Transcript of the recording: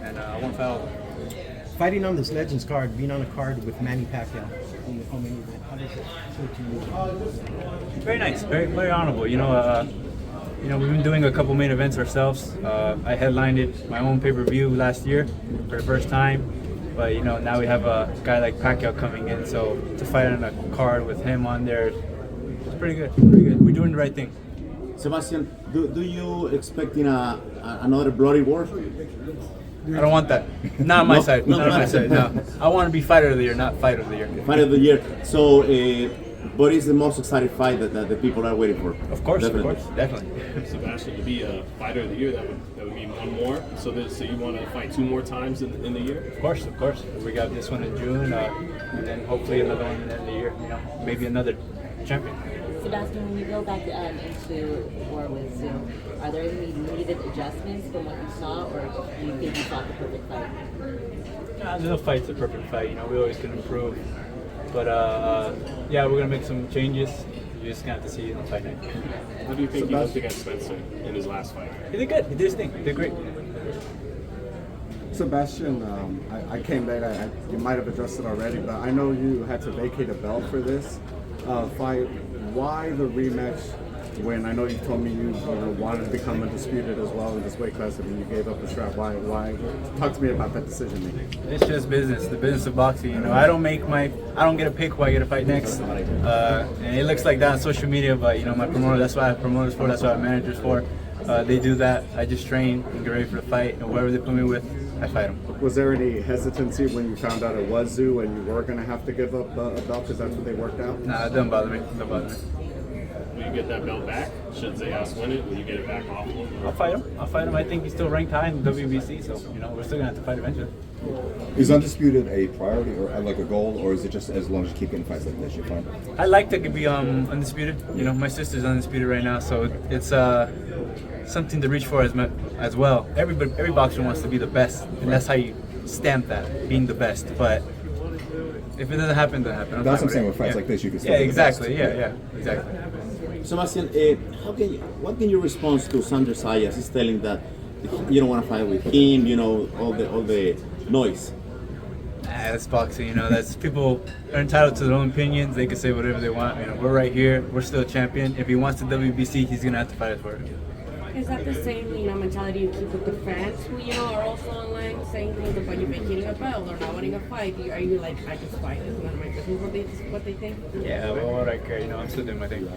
and I won't foul. Fighting on this Legends card, being on a card with Manny Pacquiao in the co-main event, how does it feel to you? Very nice, very honorable. You know, we've been doing a couple main events ourselves. I headlined it my own pay-per-view last year for the first time, but you know now we have a guy like Pacquiao coming in, so to fight on a card with him on there, it's pretty good. Pretty good. We're doing the right thing. Sebastian, do you expecting another bloody war? I don't want that. Not on my side. Not on my side. No. I want to be fighter of the year, not fighter of the year. Fight of the year. So, what is the most exciting fight that the people are waiting for? Of course, Definitely. definitely. Sebastian, to be a fighter of the year, that would mean one more. So you want to fight 2 more times in the year? Of course. We got this one in June, and then hopefully another one in the end of the year. You know, maybe another champion. Sebastian, when you go back into war with Tszyu, are there any needed adjustments from what you saw, or do you think you saw the perfect fight? No fight's a perfect fight. You know, we always can improve. But yeah, we're gonna make some changes. You just gonna have to see it on fight night. How do you think he looked against Spencer in his last fight? He did good. He did his thing. He did great. Sebastian, I came late. You might have addressed it already, but I know you had to vacate a belt for this fight. Why the rematch? When I know you told me you wanted to become undisputed as well in this weight class, and you gave up the strap. Why? Talk to me about that decision making. It's just business, the business of boxing. You know, I don't get a pick who I get to fight next. And it looks like that on social media, but you know, my promoter, that's what I have promoters for, that's what I have managers for. They do that. I just train and get ready for the fight, and whoever they put me with, I fight them. Was there any hesitancy when you found out it was Tszyu and you were going to have to give up a belt because that's what they worked out? Nah, it doesn't bother me. Don't bother me. Will you get that belt back? Should Zayas win it? Will you get it back off him? I'll fight him. I think he's still ranked high in the WBC, so you know we're still gonna have to fight eventually. Is undisputed a priority or like a goal, or is it just as long as you keep getting fights like this, you're fine? I like to be undisputed. You know, my sister's undisputed right now, so it's something to reach for as well. Every boxer wants to be the best, and that's how you stamp that, being the best. But if it doesn't happen, it doesn't happen. That's what I'm saying. With fights like this, you can still yeah, be the exactly. best. Yeah, exactly. Sebastian, what can you respond to Xander Zayas? He's telling that you don't want to fight with him. You know, all the noise. That's boxing. You know, that's people are entitled to their own opinions. They can say whatever they want. You know, we're right here. We're still a champion. If he wants the WBC, he's gonna have to fight us for it. Is that the same, mentality you keep with the fans who, are also online saying things about you vacating a belt or not wanting a fight? Are you like, I just fight, it's none of my business what they think? Yeah, well, what I care, I'm still doing my thing.